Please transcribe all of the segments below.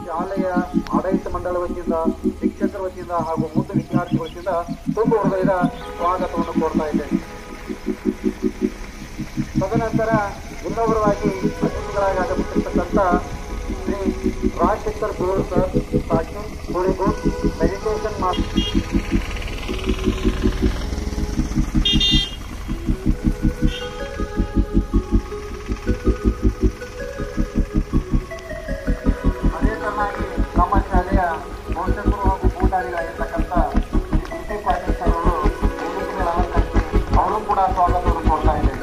ಶಾಲೆಯ ಆಡಳಿತ ಮಂಡಳಿ ವತಿಯಿಂದ, ಶಿಕ್ಷಕರ ವತಿಯಿಂದ ಹಾಗೂ ಮುದ್ದು ವಿದ್ಯಾರ್ಥಿಗಳ ವತಿಯಿಂದ ತುಂಬ ಹೃದಯದ ಸ್ವಾಗತವನ್ನು ಕೋರ್ತಾ ಇದ್ದೇನೆ. ತದನಂತರ ಇನ್ನೊಬ್ಬರಾಗಿ ಅತಿಥಿಗಳಾಗಿ ಆಗಮಿಸಿರ್ತಕ್ಕಂಥ ಶ್ರೀ ರಾಜಶೇಖರ್ ಗೋರ್ ಸರ್ ಸಾಕಿನ್ ಗುಡ್ ಮೆಡಿಟೇಷನ್ ಅದೇ ತರನಾಗಿ ನಮ್ಮ ಶಾಲೆಯ ಪೋಷಕರು ಹಾಗೂ ಭೂಧಾರಿಗಳಾಗಿರ್ತಕ್ಕಂಥ ಶ್ರೀ ಪಾಟೀಲ್ ಸರ್ ಅವರು ವೇದಿಕೆಗೆ ಅಲಂಕರಿಸಿ ಅವರು ಕೂಡ ಸ್ವಾಗತವನ್ನು ಕೊಡ್ತಾ ಇದ್ದಾರೆ.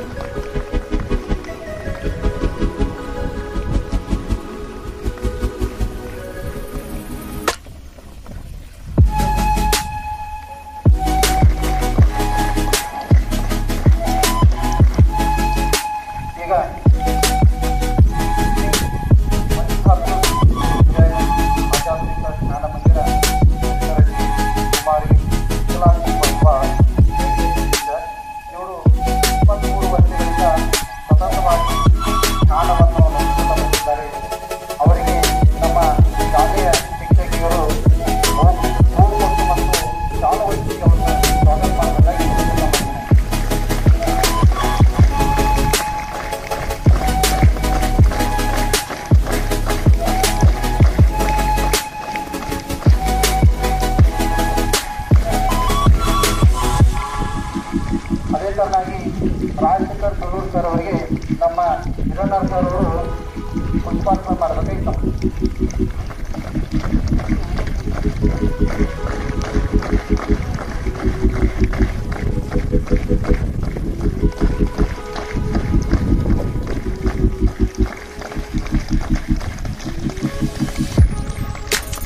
ರಾಜಶೇಖರ್ ಸಲೂರ್ ಸರ್ ಅವರಿಗೆ ನಮ್ಮ ಹಿರಣ್ಣರ್ ಸರ್ ಅವರು ಪುಷ್ಪಾರ್ಪಣೆ ಮಾಡಬೇಕಾಗಿತ್ತು.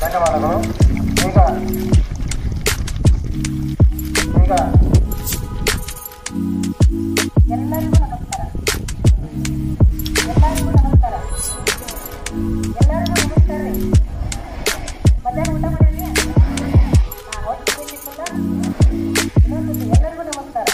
ಧನ್ಯವಾದಗಳು. ಈಗ ಎಲ್ಲರಿಗೂ ನಮಸ್ಕಾರ. ಎಲ್ಲರಿಗೂ ನಮಸ್ಕಾರ. ಎಲ್ಲರಿಗೂ ನಮಸ್ಕಾರ ರೀ. ಮಧ್ಯಾಹ್ನ ಊಟ ಮಾಡಿರಿ? ಹೊತ್ತು ಬೇಕಿತ್ತಲ್ಲ. ಇನ್ನೊಂದು ಎಲ್ಲರಿಗೂ ನಮಸ್ಕಾರ.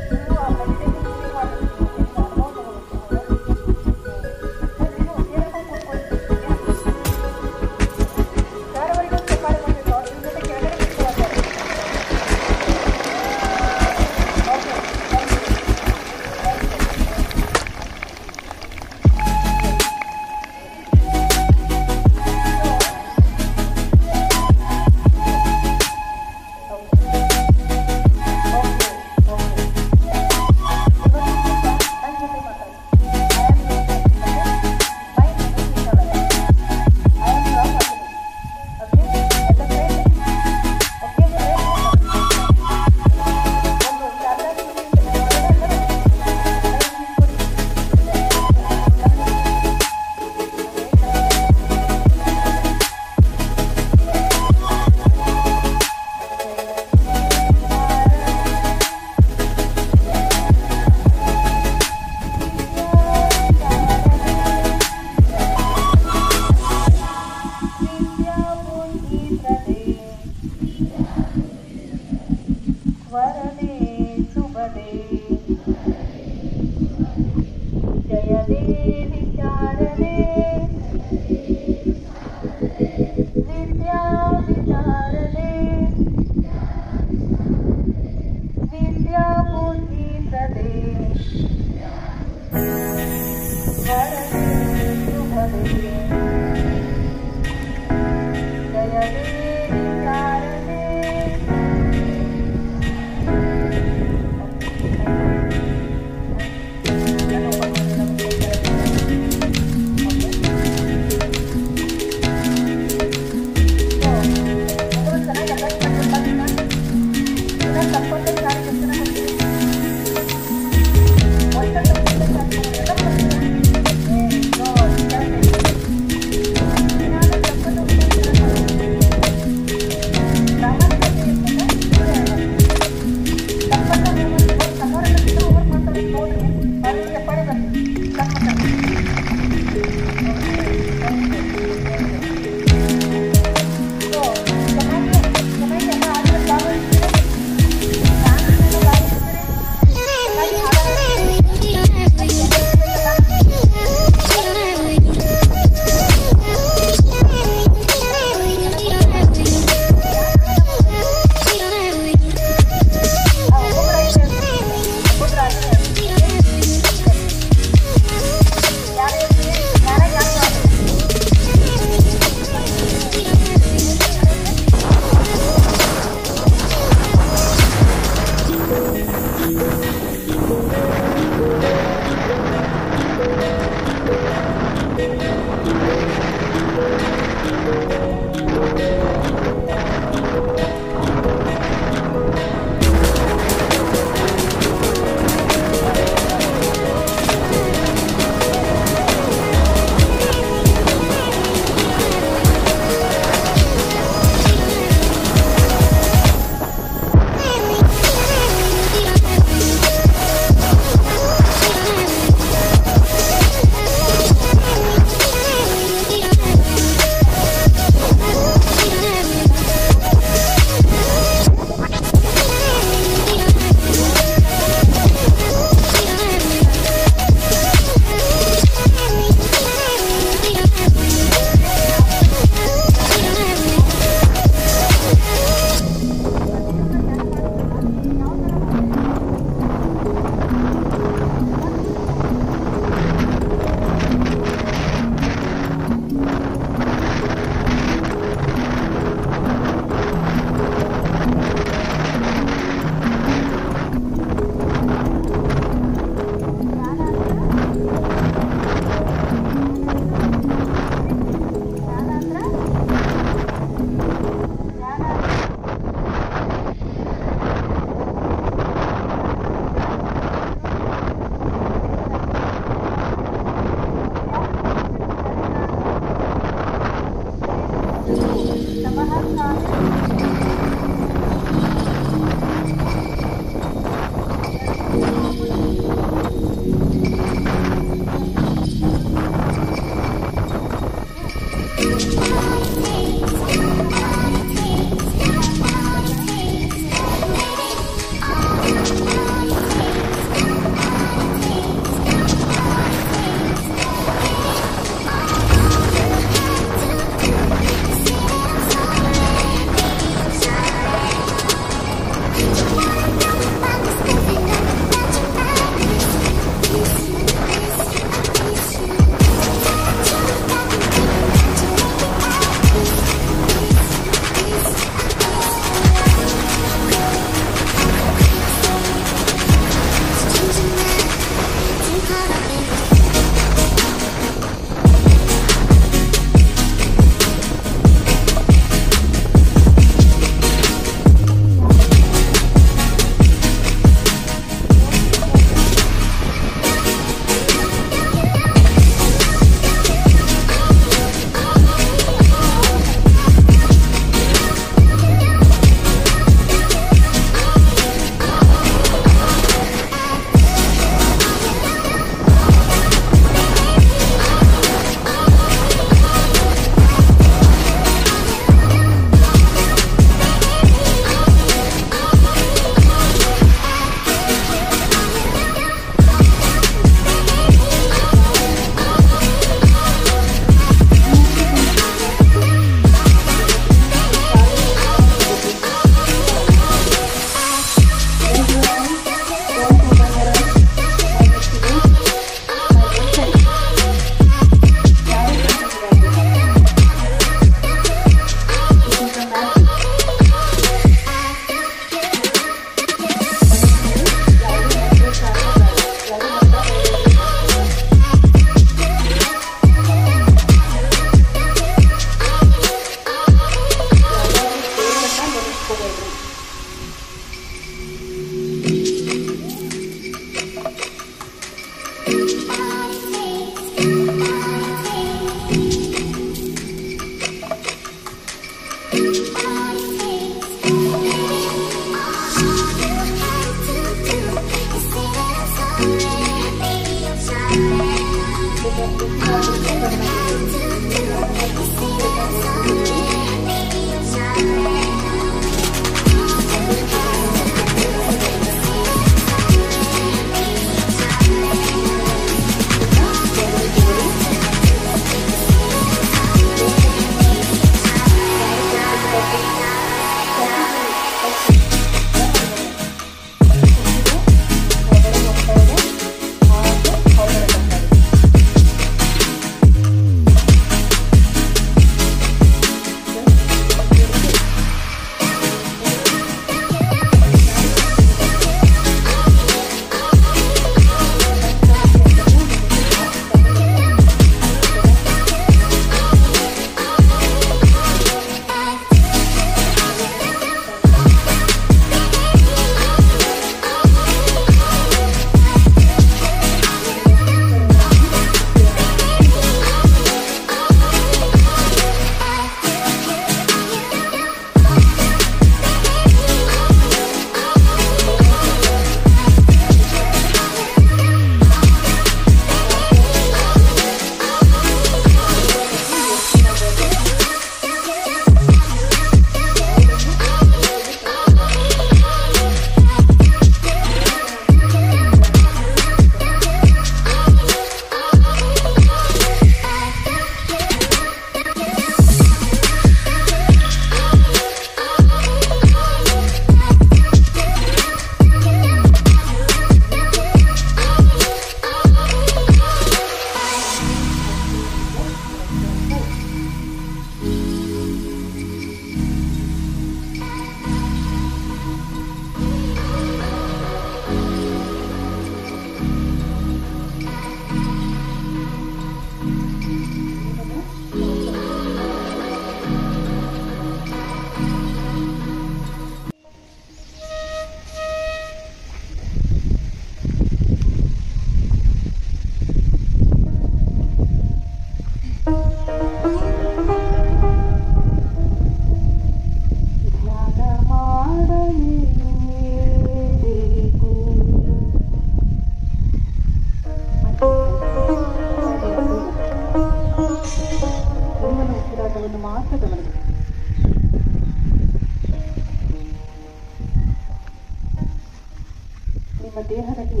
ದೇಹದಲ್ಲಿ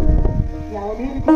ಯಾವುದೇ ರೀತಿ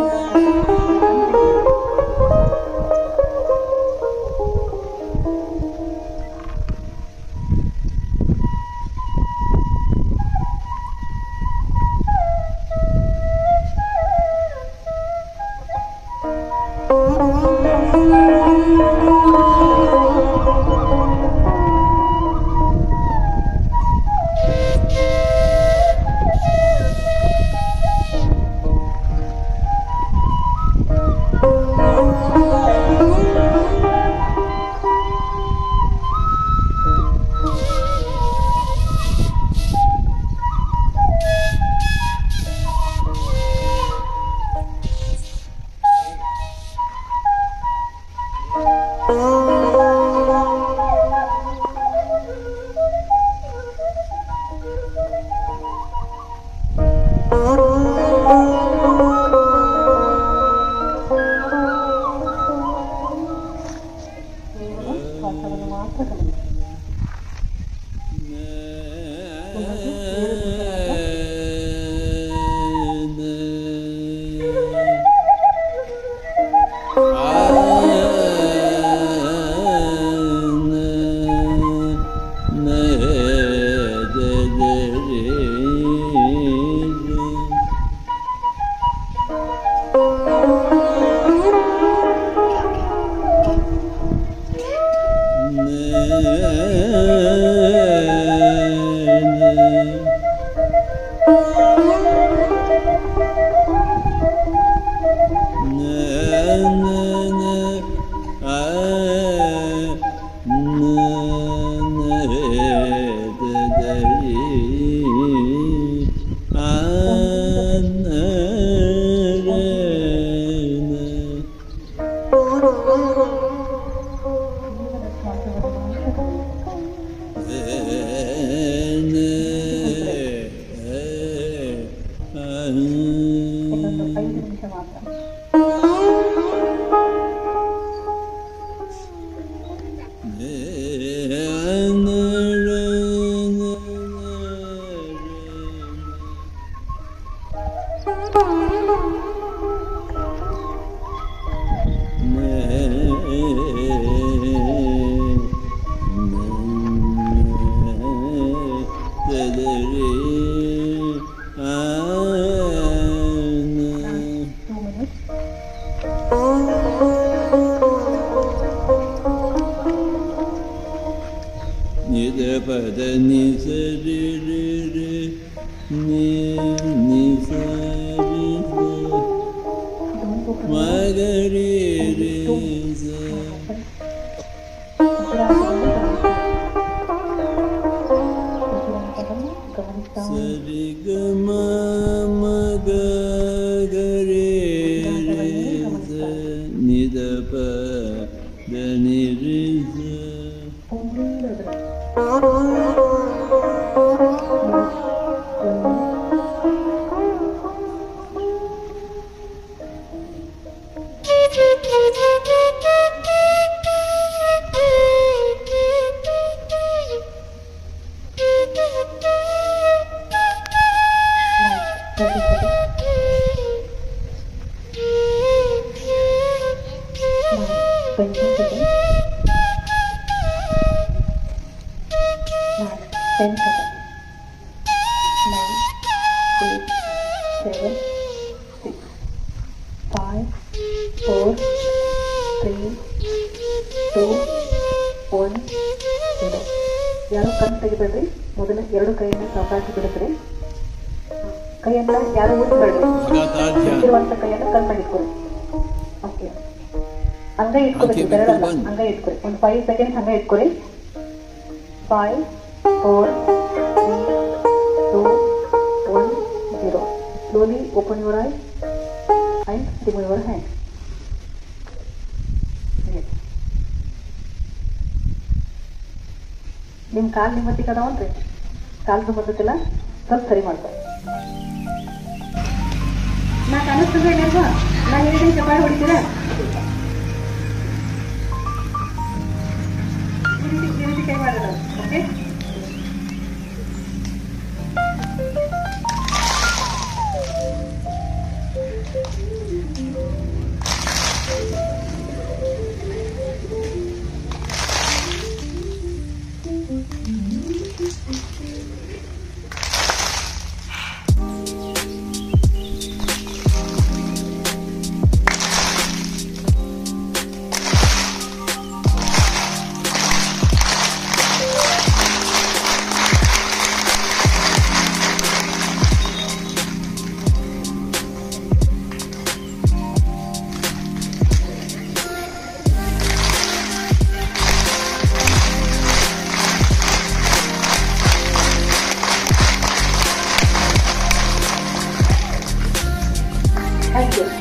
ಯಾರು ಕಣ್ಣು ತೆಗಿಬೇಡ್ರಿ. ಮೊದಲು ಎರಡು ಕೈಯನ್ನು ಸಾವಕಾಶ ಬಿಡುತ್ರಿ. ಕೈಯನ್ನ ಯಾರು ಉಳಿಸ್ಬೇಡ್ರಿ. ಇರುವಂತ ಕೈಯನ್ನು ಕಣ್ಣಾಗಿ ಇಟ್ಕೊರಿ. ಓಕೆ, ಹಂಗೆ ಇಟ್ಕೋಬೇಕು, ಬೆರಳಲ್ಲ, ಹಂಗೆ ಇಟ್ಕೊರಿ. ಒಂದು 5 ಸೆಕೆಂಡ್ಸ್ ಹಂಗೆ ಇಟ್ಕೊರಿ. 5 4 3 2 1 0. Slowly open your eyes and remove your hand. ನಿಮ್ಮ ಕಾಲು ನಿಮ್ಮತ್ತಿಗೆ ಅದಾವನ್ರಿ, ಕಾಲು ಬರ್ತೈತಿಲ್ಲ, ಸ್ವಲ್ಪ ಸರಿ ಮಾಡ್ತಾರೆ. ನಾ ಕಾಣಿಸ್ತದೆ ಅಲ್ವಾ, ನಾ ಹೇಳಿದ್ರೆ ಚಪಾಳಿ ಹೊಡಿತೀರ. ಈ ರೀತಿ ಕೈ ಮಾಡೋಣ. ಓಕೆ,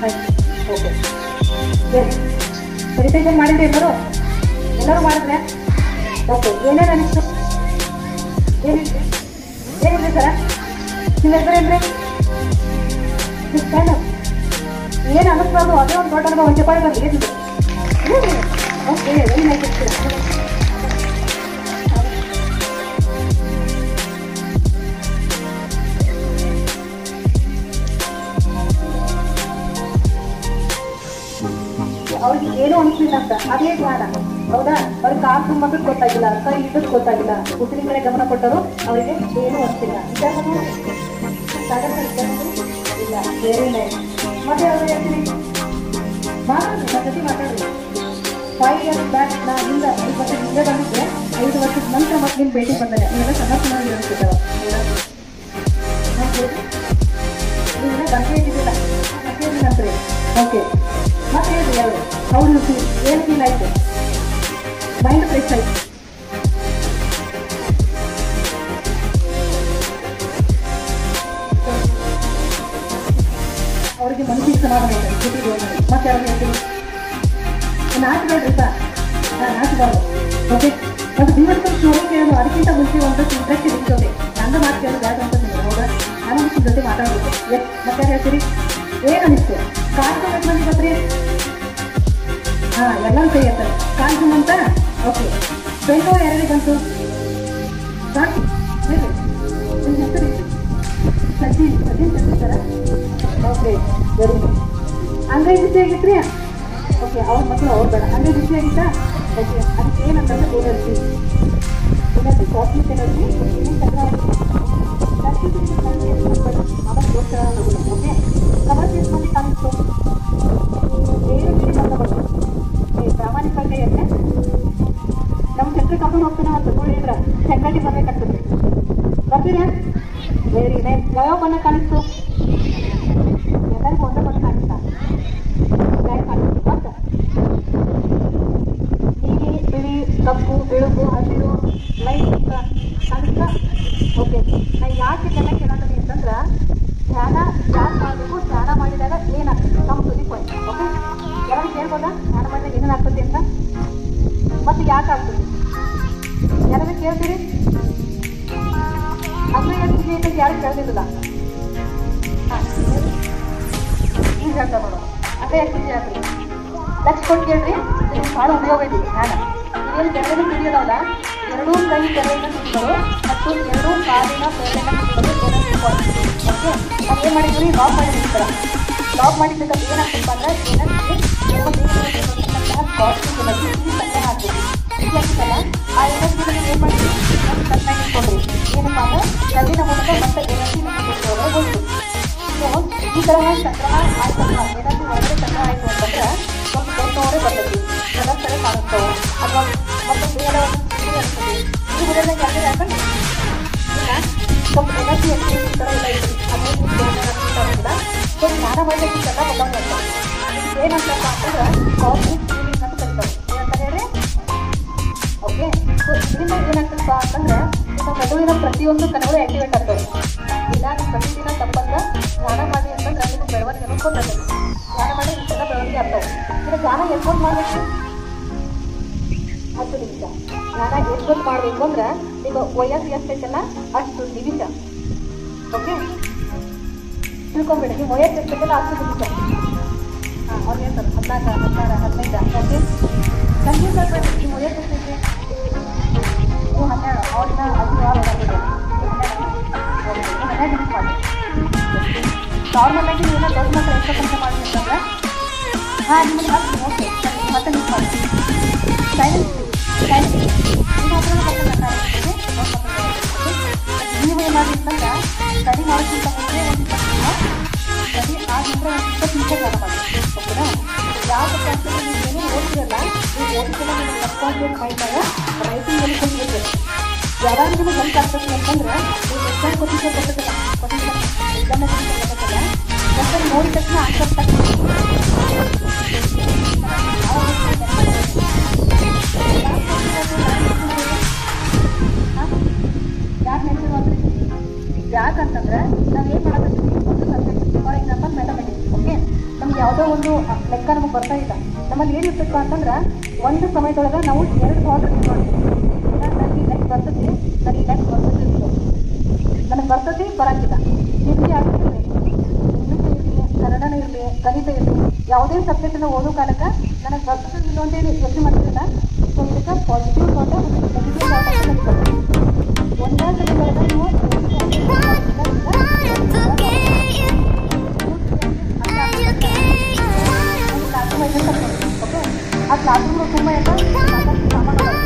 ಆಯ್ತು ಓಕೆ ಸರಿ ಮೆಡಿಟೇಷನ್ ಮಾಡಿದ್ರಿ ಎಲ್ಲರೂ ಮಾಡಿದ್ರೆ ಓಕೆ ಏನೇನು ಅನಿಸ್ತು ಏನಿದೆ ಸರ ನಿಮ್ಮ ಹೆಸರೇನ್ರಿ ಏನು ಅನ್ನಿಸ್ಬಾರ್ದು ಅದೇ ಒಂದು ದೊಡ್ಡ ಅನುಭವ ಚಪಾಳಿ ಬಂದು ಏನಿದೆ ಓಕೆ ವೆರಿ ನೈಸ್ ಇರ್ತೀರ ಅವ್ರಿಗೆ ಏನು ಅನಿಸ್ಲಿಲ್ಲ ಅಂತ ಅದೇ ಜ್ಞಾನ ಹೌದಾ ಅವ್ರಿಗೆ ಕಾಲು ತುಂಬಕ್ಕೆ ಗೊತ್ತಾಗಿಲ್ಲ ಕೈ ಇದ್ದದ್ದು ಗೊತ್ತಾಗಿಲ್ಲ ಉಸಿರಿನ ಕಡೆ ಗಮನ ಕೊಟ್ಟರು ಅವರಿಗೆ ಏನು ಅನಿಸಿಲ್ಲ ಇಲ್ಲ ಬೇರೆ ಮತ್ತೆ ಅವ್ರು ಹೇಳ್ತೀನಿ ಮಾತಾಡ್ರಿ ನನ್ನ ಜೊತೆ ಮಾತಾಡ್ರಿ 5 years ಬ್ಯಾಕ್ ನಾ ಹಿಂದೆ 5 ವರ್ಷ ಹಿಂದೆ ಬಂದಿದ್ದೆ 5 ವರ್ಷದ ನಂತರ ಮತ್ತೆ ನಿಮ್ಮ ಭೇಟಿ ಬಂದಾಗ ನೀವೆಲ್ಲ ಸಣ್ಣಾಗಿ ಅನಿಸ್ತಿದ್ದಾವ ನೀವೆಲ್ಲ ಬಂದೇ ಇದ್ದಿದ್ದಿಲ್ಲ ಮತ್ತೆ ನಂತರ ಓಕೆ ಮತ್ತೆ ಹೇಳಿ ಯಾರು ಅವ್ರು ಏನು ಫೀಲ್ ಆಯಿತು ಮೈಂಡ್ ಫ್ರೆಶ್ ಆಯಿತು ಅವ್ರಿಗೆ ಮನಸ್ಸಿಗೆ ಸಮಾಧಾನ ಇದೆ ಜೊತೆಗೆ ಮತ್ತೆ ಯಾರು ಹೇಳ್ತೀನಿ ನಾಚಬೇಡ್ರಿ ಸರ್ ನಾಚಬಾರ್ದು ಓಕೆ ಮತ್ತು ಜೀವನದ ಸ್ಟೋರಿ ಕೇಳೋದು ಅದಕ್ಕಿಂತ ಮುಂಚೆ ಒಂದಷ್ಟು ಇಂಟ್ರೆಸ್ಟ್ ಇರ್ತದೆ ನನ್ನ ಮಾತು ಕೇಳೋದು ಯಾರು ಅಂತ ನೀವು ಹೌದಾ ನಾನು ನಿಮ್ಮ ಜೊತೆ ಮಾತಾಡಬೇಕು ಎಸ್ ಮತ್ತೆ ಯಾರು ಹೇಳ್ತೀರಿ ಏನು ಅನಿಸ್ತು ಕಾಲು ಮಂದಿ ಬರ್ರಿ ಹಾಂ ಎಲ್ಲರೂ ಕೈ ಇರ್ತಾರೆ ಕಾಲು ಅಂತ ಓಕೆ ಬೆಂಗೋ ಯಾರಿಗೆ ಬಂತು ಸಾಕು ಹೇಳಿ ನಿಮ್ಮ ಹೆಸರು Sachin sir okay very good ಅಂಗೈ ಬಿಸಿ ಆಗಿತ್ರಿ ಓಕೆ ಅವ್ರ ಮಕ್ಕಳು ಅವ್ರು ಬೇಡ ಅಂಗೈ ಬಿಸಿ ಆಗಿತ್ತಾ ಓಕೆ ಅದಕ್ಕೆ ಏನಂತಂದ್ರೆ ಎನರ್ಜಿ ಕಾಸ್ಮಿಕ್ ಎನರ್ಜಿ ಅವತ್ತು ದೋಷ ಓಕೆ ಕಮರ್ಷಿಯಲ್ ಕಾಣಿಸ್ತು ಏನು ಬಿಡಿ ಬಂದವರು ಪ್ರಾಮಾಣಿಕವಾಗಿ ಇರುತ್ತೆ ನಮ್ಮ ಸೆಂಟ್ರಿ ಕರ್ಕೊಂಡು ಹೋಗ್ತಾನೆ ಅಂತ ಹೇಳಿದ್ರೆ ಸಂಗತಿ ಬರಬೇಕಾಗ್ತದೆ ಬರ್ತೀರಾ ವೆರಿ ನೈಸ್ ಯಾವ ಬಣ್ಣ ಕಾಣಿಸ್ತು ಎಲ್ಲರಿಗೂ ಒಂದೇ ಬಣ್ಣ ಕಾಣಿಸ್ತಾ ಕಾಣಿಸ್ತು ಮತ್ತೆ ನೀಲಿ ಬಿಳಿ ಕಪ್ಪು ಬೆಳುಗು ಹಸಿರು ಲೈಟ್ ಕಾಣಿಸ್ತಾ ಓಕೆ ನಾನು ಯಾಕೆ ಇದೆಲ್ಲ ಕೇಳೋದು ಅಂತಂದ್ರೆ ಧ್ಯಾನ ಯಾಕೆ ಮಾಡಬೇಕು ಧ್ಯಾನ ಮಾಡಿದಾಗ ಏನಾಗ್ತದೆ ನಮ್ಮ ತುದಿ ಪಾಯಿಂಟ್ ಓಕೆ ಯಾರು ಕೇಳ್ಬೋದಾ ಧ್ಯಾನ ಮಾಡಿದಾಗ ಏನೇನು ಆಗ್ತದೆ ಅಂತ ಮತ್ತೆ ಯಾಕೆ ಆಗ್ತದೆ ಯಾರಾದ್ರೂ ಕೇಳ್ತೀರಿ ಅಗ್ರಯ ತುದಿ ಅಂತ ಯಾರು ಕೇಳ್ತಿರಲಿಲ್ಲ ಹಾಂ ಈಗ ಹೇಳ್ತಾ ನೋಡೋಣ ಅಗ್ರಯ ತುದಿ ಆಗ್ತದೆ ಲಕ್ಷ ಕೊಟ್ಟು ಕೇಳ್ರಿ ನಿಮ್ಗೆ ಭಾಳ ಉಪಯೋಗ ಇದೆ ಧ್ಯಾನ ಇದೇನು ಬೆರಳಿನ ತುದಿಯೋದಲ್ಲ ಎರಡೂ ಕೈ ಬೆರಳಿನ ತುದಿಗಳು ಮತ್ತು ಎರಡೂ ಕಾಲಿನ ಬೆರಳಿನ ತುದಿಗಳು ಓಕೆ ನಾವು ಏನು ಮಾಡಿದ್ದೀವಿ ಲಾಕ್ ಮಾಡಿರ್ತೀರ ಲಾಕ್ ಮಾಡಿದ್ದಕ್ಕೆ ಏನಾಗ್ತಪ್ಪ ಅಂದ್ರೆ ಕಾಸ್ಟಿಕ್ ಎನರ್ಜಿ ಸಂಗ್ರಹ ಆಗ್ತದೆ ಇಲ್ಲ ಆ ಎನರ್ಜಿನ ಏನು ಮಾಡ್ತೀವಿ ಕಟ್ಟಾಗಿ ಇಟ್ಕೊಂಡ್ರಿ ಏನಪ್ಪ ಅಂದ್ರೆ ಕಲ್ಲಿನ ಮೂಲಕ ಮತ್ತೆ ಎನರ್ಜಿನ ಹೋಗ್ತು ಸೊ ಈ ತರಹ ಸಂಗ್ರಹ ಆಯ್ತಲ್ಲ ಎನರ್ಜಿ ಒಳಗಡೆ ಸಂಗ್ರಹ ಆಯಿತು ಅಂತಂದ್ರೆ ಸ್ವಲ್ಪ ದೊಡ್ಡವರೇ ಬರ್ತೈತಿ ಕಲರ್ಸರೇ ಕಾಣಿಸ್ತವೆ ಅಥವಾ ಮತ್ತೊಂದು ಬೇರೆ ಅನಿಸ್ತದೆ ಈ ಹುಡುಗ ಯಾರು ಯಾಕಂದ್ರೆ ಸ್ವಲ್ಪ ಎನರ್ಜಿ ಅಂತ ಈ ಥರ ಎಲ್ಲ ಇರ್ತದೆ ಅದೇನಿಲ್ಲ ಸೊ ಜ್ಞಾನ ಮಾಡಲಿಕ್ಕೆಲ್ಲ ಬಂದಂತ ಏನಂತಪ್ಪ ಅಂತಂದ್ರೆ ಕಾಸ್ಮಿಕ್ ಫೀಲಿಂಗ್ ಅಂತ ಕರಿತಾರೆ ಏನಂತ ಹೇಳಿ ಓಕೆ ಸೊ ಇದರಿಂದ ಏನಾಗ್ತದಪ್ಪ ಅಂತಂದ್ರೆ ನಿಮ್ಮ ಮೆದುಳಿನ ಪ್ರತಿಯೊಂದು ಕಣಗಳು ಆಕ್ಟಿವೇಟ್ ಆಗ್ತವೆ ಇಲ್ಲ ನೀವು ಪ್ರತಿದಿನ ತಪ್ಪಂದ ಧ್ಯಾನ ಮಾಡಿ ಅಂತಂದ್ರೆ ನಿಮ್ಮ ಬೆಳವಣಿಗೆ ಅನ್ಕೊಂಡ್ರೆ ಧ್ಯಾನ ಮಾಡಿ ಇಷ್ಟೆಲ್ಲ ಬೆಳವಣಿಗೆ ಆಗ್ತವೆ ಈಗ ಧ್ಯಾನ ಎಷ್ಟೊಂದು ಮಾಡಬೇಕು 10 ನಿಮಿಷ ಧ್ಯಾನ ಎಷ್ಟೊಂದು ಮಾಡಬೇಕು ಅಂದ್ರೆ ನಿಮ್ಮ ವಯಸ್ಸು ಎಷ್ಟೈತಲ್ಲ ಅಷ್ಟು ನಿಮಿಷ ಓಕೆ ತಿಳ್ಕೊಂಬೇಡಿ ನೀವು ವಯಸ್ಸು ಎಷ್ಟೈತಲ್ಲ ಅಷ್ಟು ನಿಮಿಷ ಹಾಂ ಅವ್ರು ಹೇಳ್ತಾರೆ 14 16 15 ಓಕೆ ಕನ್ಫ್ಯೂಸ್ ಆಗಬೇಡಿ ನಿಮ್ಮ ವಯಸ್ಸು ಎಷ್ಟೈತೆ ನೀವು 12 ಅವ್ರನ್ನ 16 12 ನಿಮಿಷ ಮಾಡಿ ನಾರ್ಮಲಾಗಿ ನೀವೆಲ್ಲ ದೊಡ್ಡ ಮಕ್ಕಳು ಎಷ್ಟು ಕೆಲಸ ಮಾಡಿ ಅಂತಂದ್ರೆ ಹಾಂ ನಿಮಗೆ 10 ಓಕೆ 10 ನಿಮಿಷ ಮಾಡಿ ಸೈಲೆನ್ಸ್ ನೀವು ಏನಾದ್ರು ಅಂತಂದ್ರೆ ಸ್ಟಡಿ ಮಾಡೋಕ್ಕಿಂತ ಮುಂಚೆ ಒಂದು ಸ್ಟಡಿ ಆಗಿದ್ರೆ ಒಂದು 20 ನಿಮಿಷ ಧ್ಯಾನ ಮಾಡಿ ಓಕೆನಾ ಯಾವ ಕೆಲಸದಲ್ಲಿ ನೀವು ಏನೂ ಓದ್ತಿರಲ್ಲ ನೀವು ಓದಿಸಲ್ಲ ನಿಮ್ಮ ಸಬ್ಕಾನ್ಷಿಯಸ್ ಮೈಂಡಾಗ ರೈಟಿಂಗಲ್ಲಿ ಬಂದಿರ್ತದೆ ಯಾವಾಗ ನಿಮಗೆ ಹೆಲ್ಪ್ ಆಗ್ತದೆ ಅಂತಂದ್ರೆ ನೀವು ಎಕ್ಸಾಮ್ ಕೊಟ್ಟಿದ್ದೆ ಬರ್ತದಲ್ಲ ಎಕ್ಸಾಮ್ ಬರ್ತದಲ್ಲ ಎಕ್ಸಾಮ್ ನೋಡಿದ ತಕ್ಷಣ ಆನ್ಸರ್ ಯಾಕೆ ನೆನಪು ಅಂದ್ರೆ ಯಾಕಂತಂದ್ರೆ ನಾವು ಏನು ಮಾಡೋದು ಒಂದು subject for example mathematics okay ನಮ್ಗೆ ಯಾವುದೋ ಯಾವುದೋ ಒಂದು ಲೆಕ್ಕ ನಮಗೆ ಬರ್ತಾ ಇಲ್ಲ. ನಮ್ಮಲ್ಲಿ ಏನಿರ್ಬೇಕು ಅಂತಂದ್ರೆ ಒಂದು ಸಮಯದೊಳಗೆ ನಾವು 2 ಥಾಟ್ ರಿಲೀಸ್ ಮಾಡ್ತೀವಿ. ನನಗೆ ಲೆಕ್ಕ ಬರ್ತೈತಿ, ನನಗೆ ಲೆಕ್ಕ ಬರ್ತೈತಿ ನನಗೆ ಬರ್ತೈತಿ ಬರಂಗಿಲ್ಲ. ನಿಮಗೆ ಆಗ್ತಿಲ್ಲ, ಇಂಗ್ಲೀಷ್ ಇರಲಿ, ಕನ್ನಡನೇ ಇರಲಿ, ಗಣಿತ ಇರಲಿ, ಯಾವುದೇ ಸಬ್ಜೆಕ್ಟನ್ನು ಓದೋ ಕಾಲಕ್ಕೆ ನನಗೆ ಬರ್ತದೆ ಇಲ್ಲ ಅಂತೇಳಿ ಯೋಚನೆ ಮಾಡ್ತಿರಲಿಲ್ಲ. ಸೊ ಇದಕ್ಕೆ ಪಾಸಿಟಿವ್ ಥಾಟ್ ಮತ್ತು ನೆಗೆಟಿವ್ ಥಾಟ್ ಅಂತ ಹೇಳ್ತಾರೆ. ಒಂದೇ ಸಮಯದೊಳಗೆ ನೀವು ಓಕೆ, ಆ ಕ್ಲಾಸ್ ರೂಮ್ ತುಂಬ ಎಲ್ಲ ಸಾಕಷ್ಟು ಸಾಮಾನುಗಳು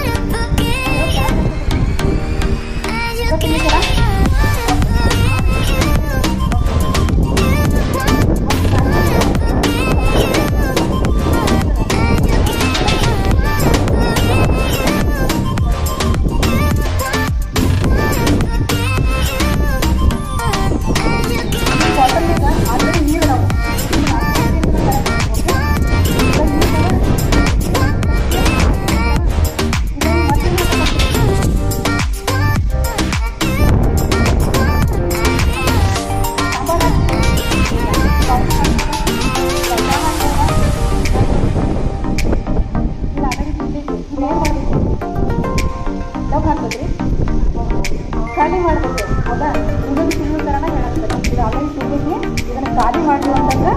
ಖಾಲಿ ಮಾಡಬೇಕು. ಹೌದಾ? ಇನ್ನೊಂದು ತಿಂಗಳ ಥರನ ಹೇಳಾಗ್ತದೆ. ಇದು ಆಲ್ರೆಡಿ ತುಂಬಿಸಿ ಇದನ್ನು ಖಾಲಿ ಮಾಡಿದ್ರು ಅಂತಂದ್ರೆ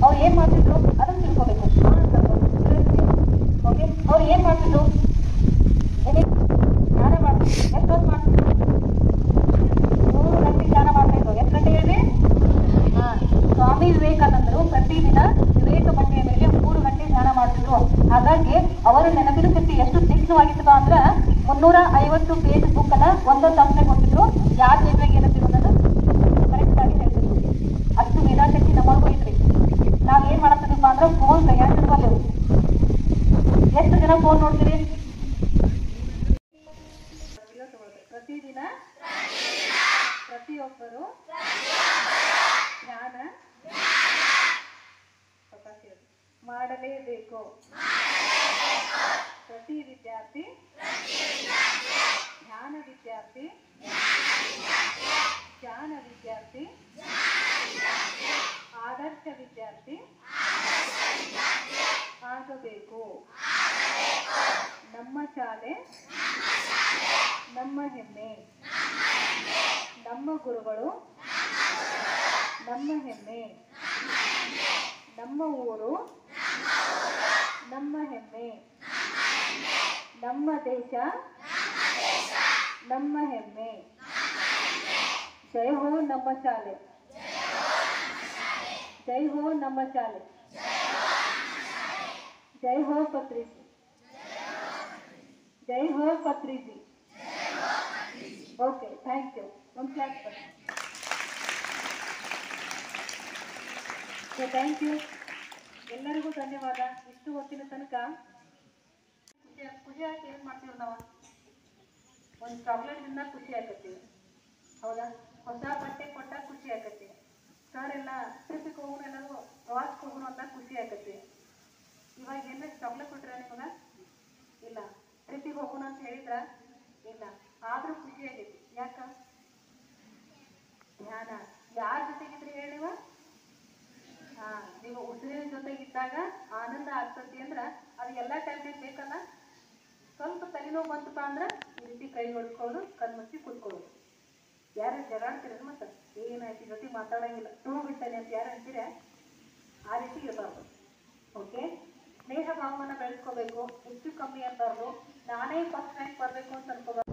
ಅವ್ರು ಏನು ಮಾಡ್ತಿದ್ರು ಅದನ್ನು ತಿಳ್ಕೋಬೇಕು. ಓಕೆ, ಅವ್ರು ಏನು ಮಾಡ್ತಿದ್ರು, ಧ್ಯಾನ ಮಾಡ್ತಿದ್ರು. ಎಷ್ಟೊತ್ತು ಮಾಡ್ತಿದ್ರು? 3 ಗಂಟೆ ಧ್ಯಾನ ಮಾಡ್ತಾಯಿದ್ರು. ಎಷ್ಟು ಗಂಟೆ ಹೇಳಿ? ಸ್ವಾಮಿ ವಿವೇಕಾನಂದರು ಪ್ರತಿದಿನ ವಿವೇಕ ಬಂಡೆಯ ಮೇಲೆ 3 ಗಂಟೆ ಧ್ಯಾನ ಮಾಡ್ತಿದ್ರು. ಹಾಗಾಗಿ ಅವರ ನೆನಪಿನ ಶಕ್ತಿ ಎಷ್ಟು ತೀಕ್ಷ್ಣವಾಗಿತ್ತಪ್ಪ ಅಂದ್ರೆ 350 ಪೇಜ್ ಬುಕ್ಕನ್ನು ಒಂದೊಂದು ತಾಸನಾಗ ಓದ್ತಿದ್ರು. ಯಾರ ಪೇಜ್ನಾಗ ಏನಂತಿದ್ರು ಅನ್ನೋದು ಕರೆಕ್ಟ್ ಆಗಿ ಹೇಳ್ತಿದ್ರು. ಅಷ್ಟು ಮೇಧಾಶಕ್ತಿ ನಮ್ಮೊಳಗೂ ಐತ್ರಿ. ನಾವು ಏನು ಮಾಡತ್ತಿದ್ವಪ್ಪ ಅಂದ್ರೆ ಫೋನ್ ಕೈಯಾಗ ಹಿಡ್ಕೊಂಡೆವು. ಎಷ್ಟು ಜನ ಫೋನ್ ನೋಡ್ತೀರಿ? ಪ್ರತಿದಿನ ಪ್ರತಿಯೊಬ್ಬರು ಧ್ಯಾನ ಮಾಡಲೇಬೇಕು. ಪ್ರತಿ ವಿದ್ಯಾರ್ಥಿ ಧ್ಯಾನ ವಿದ್ಯಾರ್ಥಿ, ಧ್ಯಾನ ವಿದ್ಯಾರ್ಥಿ, ಆದರ್ಶ ವಿದ್ಯಾರ್ಥಿ ಆಗಬೇಕು. ನಮ್ಮ ಶಾಲೆ ನಮ್ಮ ಹೆಮ್ಮೆ, ನಮ್ಮ ಗುರುಗಳು ನಮ್ಮ ಹೆಮ್ಮೆ, ನಮ್ಮ ಊರು ನಮ್ಮ ಹೆಮ್ಮೆ, ನಮ್ಮ ದೇಶ ನಮ್ಮ ಹೆಮ್ಮೆ. ಜೈ ಹೋ ನಮ್ಮ ಶಾಲೆ, ಜೈ ಹೋ ನಮ್ಮ ಶಾಲೆ, ಜೈ ಹೋ ಪತ್ರಿಜಿ, ಜೈ ಹೋ ಪತ್ರಿಜಿ. Okay, thank you. ಒಂದು ಕ್ಲಾಸ್ ಬನ್ನಿ. Thank you. ಎಲ್ಲರಿಗೂ ಧನ್ಯವಾದ. ಇಷ್ಟು ಹೊತ್ತಿನ ತನಕ ಖುಷಿ ಆಗಿ ಏನು ಮಾಡ್ತೀವಿ ನಾವು? ಒಂದು ಚಾಕ್ಲೇಟ್ನಿಂದ ಖುಷಿ ಆಗತ್ತೀವಿ, ಹೌದಾ? ಹೊಸ ಬಟ್ಟೆ ಕೊಟ್ಟಾಗ ಖುಷಿ ಆಗತ್ತಿ. ಸರ್ ಎಲ್ಲ ಟ್ರಿಪ್ಪಿಗೆ ಹೋಗೋಣ, ಎಲ್ಲರೂ ಪ್ರವಾಸಕ್ಕೆ ಹೋಗೋಣ ಅಂತ ಖುಷಿ ಆಗತ್ತಿ. ಇವಾಗ ಏನಾದ್ರು ಚಾಕ್ಲೇಟ್ ಕೊಟ್ಟರೆ ನಿಮಗೆ? ಇಲ್ಲ. ಟ್ರಿಪ್ಪಿಗೆ ಹೋಗೋಣ ಅಂತ ಹೇಳಿದ್ರ ಇಲ್ಲ, ಆದ್ರೂ ಖುಷಿ ಆಗೈತಿ. ಯಾಕ? ಧ್ಯಾನ. ಯಾರ ಜೊತೆಗಿದ್ರಿ ಹೇಳಿವ? ಹಾ, ನೀವು ಉಸಿರಿನ ಜೊತೆಗಿದ್ದಾಗ ಆನಂದ ಆಗ್ತತಿ ಅಂದ್ರ ಅದು ಎಲ್ಲಾ ಟೈಮ್ನಾಗ ಬೇಕಲ್ಲ. ಸ್ವಲ್ಪ ತಲೆನೋವು ಬಂತಪ್ಪ ಅಂದ್ರ ಈ ರೀತಿ ಕೈ ಹೊಡ್ಸ್ಕೊಂಡು ಕಣ್ಮುಚ್ಚಿ ಕೂತ್ಕೊಳ್ಳೋದು. ಯಾರು ಜಗಾಡ್ತೀರ ಮತ್ತೆ ಏನಾಯ್ತು ಜೊತೆ ಮಾತಾಡಂಗಿಲ್ಲ, ಟೂ ಬಿಡ್ತಾನೆ ಅಂತ ಯಾರು ಅಂತೀರ? ಆ ರೀತಿ ಇರಬಾರ್ದು. ಓಕೆ, ಸ್ನೇಹ ಭಾವನ ಬೆಳೆಸ್ಕೋಬೇಕು. ಹೆಚ್ಚು ಕಮ್ಮಿ ಅನ್ಬಾರ್ದು. ನಾನೇ ಫಸ್ಟ್ ರ್ಯಾಂಕ್ ಬರಬೇಕು ಅಂತ ಅನ್ಕೋಬಾರ್ದು.